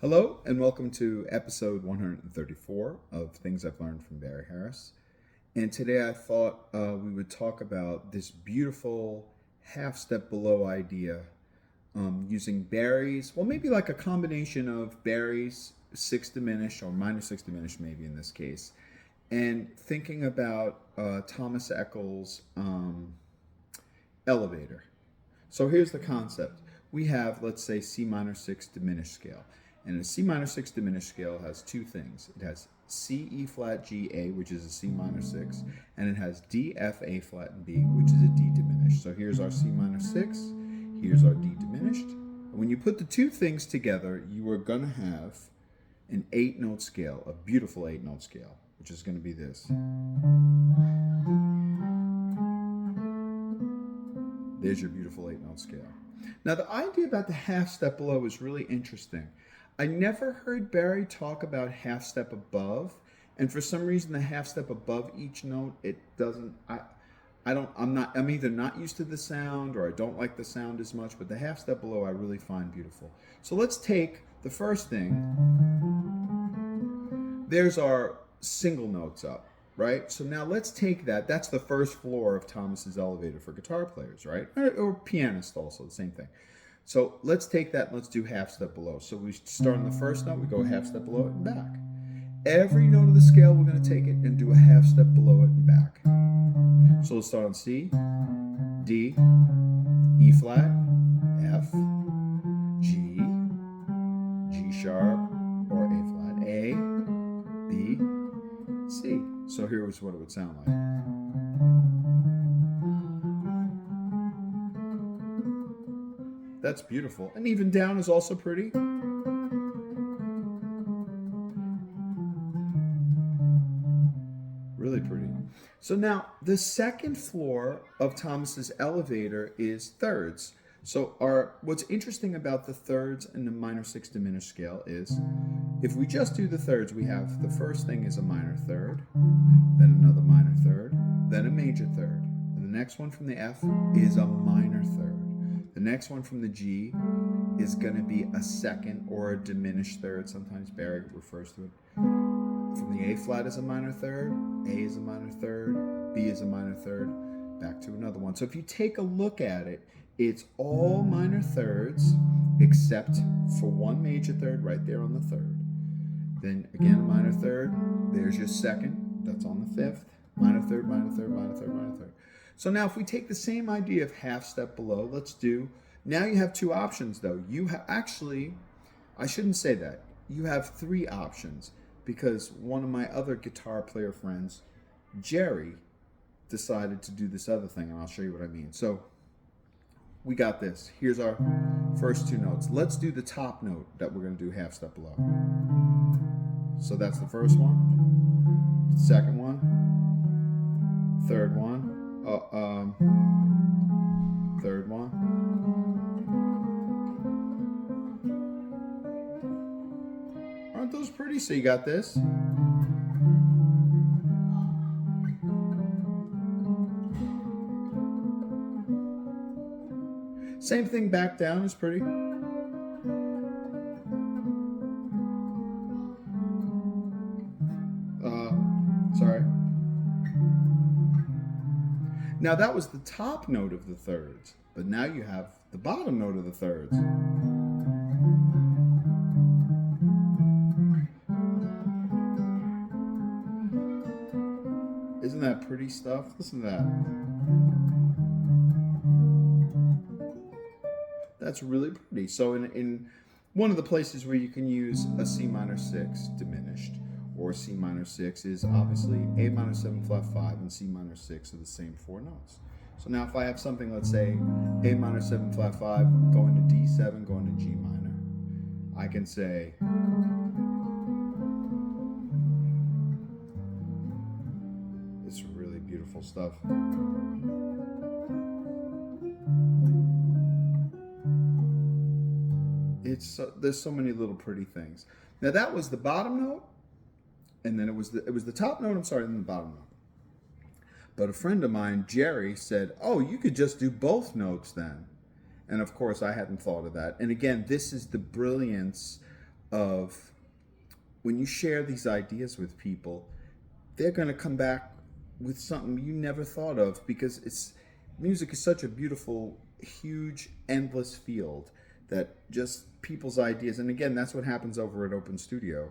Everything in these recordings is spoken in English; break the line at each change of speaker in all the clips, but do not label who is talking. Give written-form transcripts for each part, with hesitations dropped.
Hello, and welcome to episode 134 of Things I've Learned from Barry Harris. And today I thought we would talk about this beautiful half step below idea using Barry's, well, maybe like a combination of Barry's sixth diminished or minor sixth diminished, maybe in this case, and thinking about Thomas Eccles' elevator. So here's the concept. We have, let's say, C minor 6 diminished scale. And a C minor 6 diminished scale has two things. It has C, E flat, G, A, which is a C minor 6, and it has D, F, A flat, and B, which is a D diminished. So here's our C minor 6, here's our D diminished. And when you put the two things together, you are going to have an 8-note scale, a beautiful 8-note scale, which is going to be this. There's your beautiful 8-note scale. Now, the idea about the half step below is really interesting. I never heard Barry talk about half step above, and for some reason the half step above each note, it doesn't, I'm either not used to the sound or I don't like the sound as much, but the half step below I really find beautiful. So let's take the first thing. There's our single notes up, right? So now let's take that. That's the first floor of Thomas's elevator for guitar players, right? Or pianists also, the same thing. So let's take that and let's do half step below. So we start on the first note, we go half step below it and back. Every note of the scale, we're going to take it and do a half step below it and back. So let's start on C, D, E flat, F, G, G sharp, or A flat, A, B, C. So here was what it would sound like. That's beautiful. And even down is also pretty. Really pretty. So now the second floor of Thomas's elevator is thirds. So what's interesting about the thirds and the minor 6 diminished scale is if we just do the thirds, we have the first thing is a minor third, then another minor third, then a major third. And the next one from the F is a minor third. The next one from the G is going to be a second or a diminished third. Sometimes Barry refers to it. From the A flat is a minor third, A is a minor third, B is a minor third, back to another one. So if you take a look at it, it's all minor thirds except for one major third right there on the third. Then again a minor third, there's your second, that's on the fifth, minor third, minor third, minor third, minor third. So now if we take the same idea of half step below, let's do, now you have two options though. You have, actually, I shouldn't say that. You have three options because one of my other guitar player friends, Jerry, decided to do this other thing, and I'll show you what I mean. So we got this. Here's our first two notes. Let's do the top note that we're going to do half step below. So that's the first one, second one, third one, third one. Aren't those pretty? So you got this. Same thing back down is pretty. Sorry. Now that was the top note of the thirds, but now you have the bottom note of the thirds. Isn't that pretty stuff? Listen to that. That's really pretty. So in one of the places where you can use a C minor 6 diminished or C minor 6 is obviously A minor 7 flat 5 and C minor 6 are the same four notes. So now if I have something, let's say A minor 7 flat 5 going to D7 going to G minor, I can say it's really beautiful stuff. There's so many little pretty things. Now that was the bottom note, and then it was the top note, I'm sorry, and then the bottom note. But a friend of mine, Jerry, said, oh, you could just do both notes then. And of course, I hadn't thought of that. And again, this is the brilliance of when you share these ideas with people, they're going to come back with something you never thought of, because music is such a beautiful, huge, endless field that just people's ideas. And again, that's what happens over at Open Studio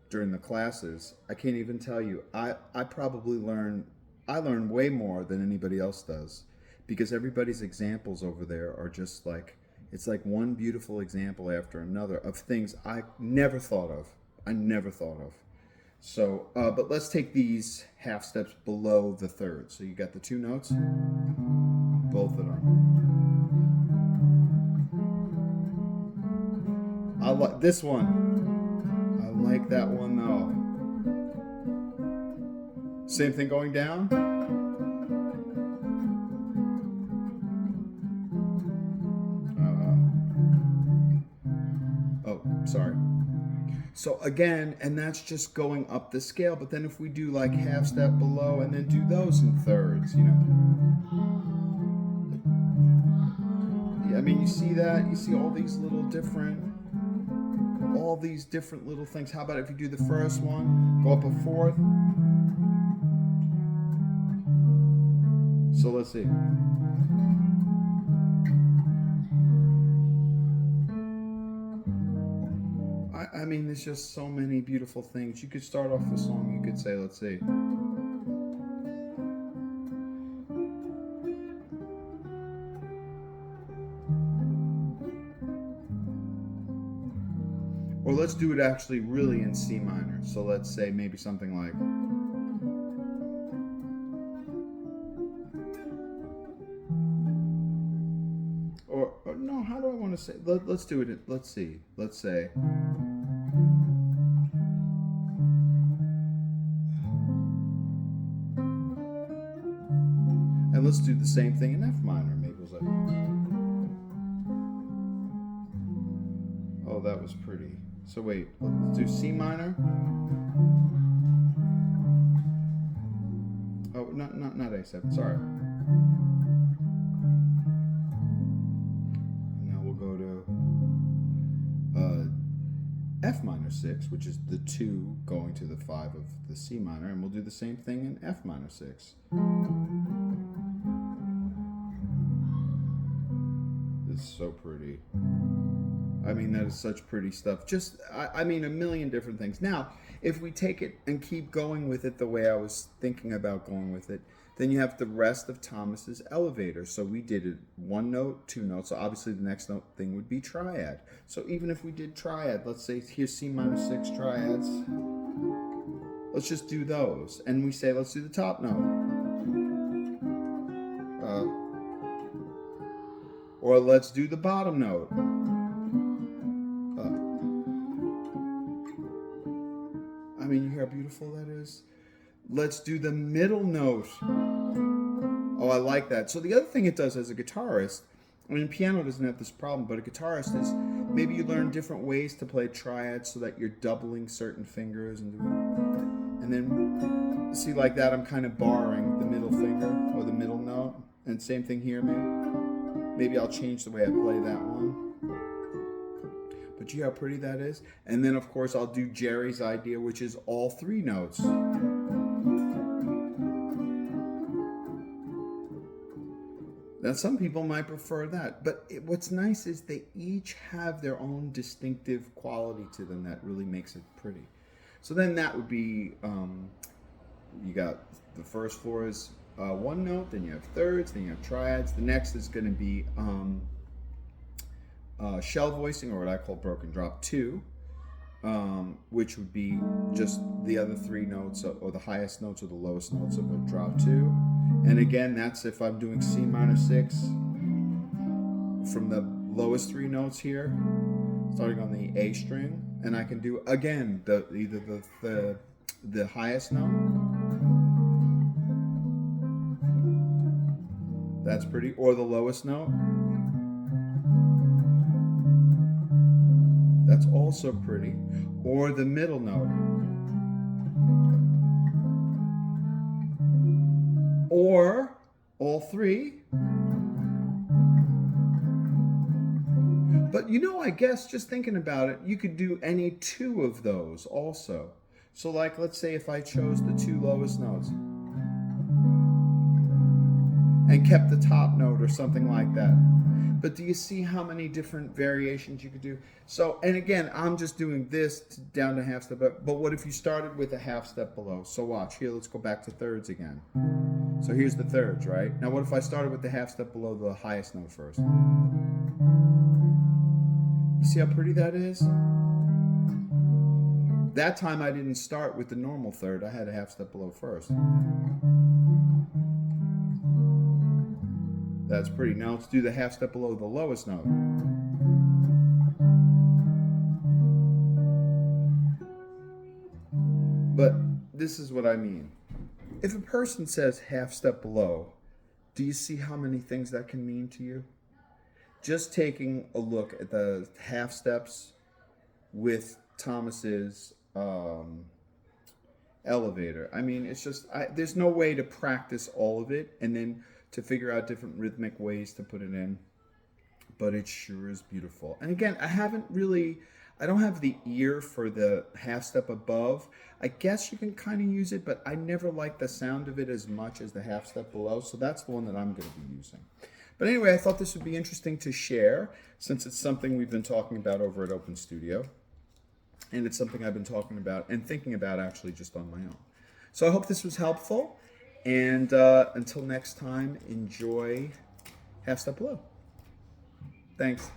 during the classes. I can't even tell you. I probably I learn way more than anybody else does, because everybody's examples over there are just like, it's like one beautiful example after another of things I never thought of. So, but let's take these half steps below the third. So you got the two notes, both of them. I like this one. I like that one though. Same thing going down. Oh, sorry. So again, and that's just going up the scale. But then if we do like half step below and then do those in thirds, you know. I mean, you see that? You see all these different little things. How about if you do the first one, go up a fourth? So let's see. I mean, there's just so many beautiful things. You could start off a song, you could say, let's see. Or let's do it actually really in C minor. So let's say maybe something like... Or no, how do I want to say? Let's do it. Let's see. Let's say... And let's do the same thing in F minor. Maybe it was like... Oh, that was pretty. So wait, let's do C minor. Oh, not A7. Sorry. Now we'll go to F minor 6, which is the 2 going to the 5 of the C minor, and we'll do the same thing in F minor 6. This is so pretty. I mean, that is such pretty stuff. Just, I mean, a million different things. Now, if we take it and keep going with it the way I was thinking about going with it, then you have the rest of Thomas's elevator. So we did it 1 note, 2 notes. So obviously the next note thing would be triad. So even if we did triad, let's say here's C minor 6 triads. Let's just do those. And we say, let's do the top note. Or let's do the bottom note. I mean, you hear how beautiful that is? Let's do the middle note. Oh, I like that. So the other thing it does as a guitarist, I mean, piano doesn't have this problem, but a guitarist is maybe you learn different ways to play triads so that you're doubling certain fingers and then see, like that, I'm kind of barring the middle finger or the middle note. And same thing here, maybe I'll change the way I play that one. But you see how pretty that is? And then, of course, I'll do Jerry's idea, which is all 3 notes. Now, some people might prefer that. But what's nice is they each have their own distinctive quality to them that really makes it pretty. So then that would be, you got the first floor is 1 note, then you have thirds, then you have triads. The next is going to be... shell voicing, or what I call broken drop 2, which would be just the other 3 notes, or the highest notes or the lowest notes of a drop 2. And again, that's if I'm doing C minor 6 from the lowest 3 notes here, starting on the A string, and I can do again either the highest note. That's pretty, or the lowest note. That's also pretty. Or the middle note. Or all 3. But you know, I guess just thinking about it, you could do any two of those also. So like, let's say if I chose the two lowest notes and kept the top note or something like that. But do you see how many different variations you could do? So, and again, I'm just doing this down to half step up. But what if you started with a half step below? So watch, here, let's go back to thirds again. So here's the thirds, right? Now what if I started with the half step below the highest note first? You see how pretty that is? That time I didn't start with the normal third. I had a half step below first. That's pretty. Now let's do the half step below the lowest note. But this is what I mean. If a person says half step below, do you see how many things that can mean to you? Just taking a look at the half steps with Thomas's elevator. I mean, it's just, there's no way to practice all of it and then to figure out different rhythmic ways to put it in. But it sure is beautiful. And again, I don't have the ear for the half step above. I guess you can kind of use it, but I never like the sound of it as much as the half step below. So that's the one that I'm going to be using. But anyway, I thought this would be interesting to share since it's something we've been talking about over at Open Studio. And it's something I've been talking about and thinking about actually just on my own. So I hope this was helpful. And until next time, enjoy half step below. Thanks.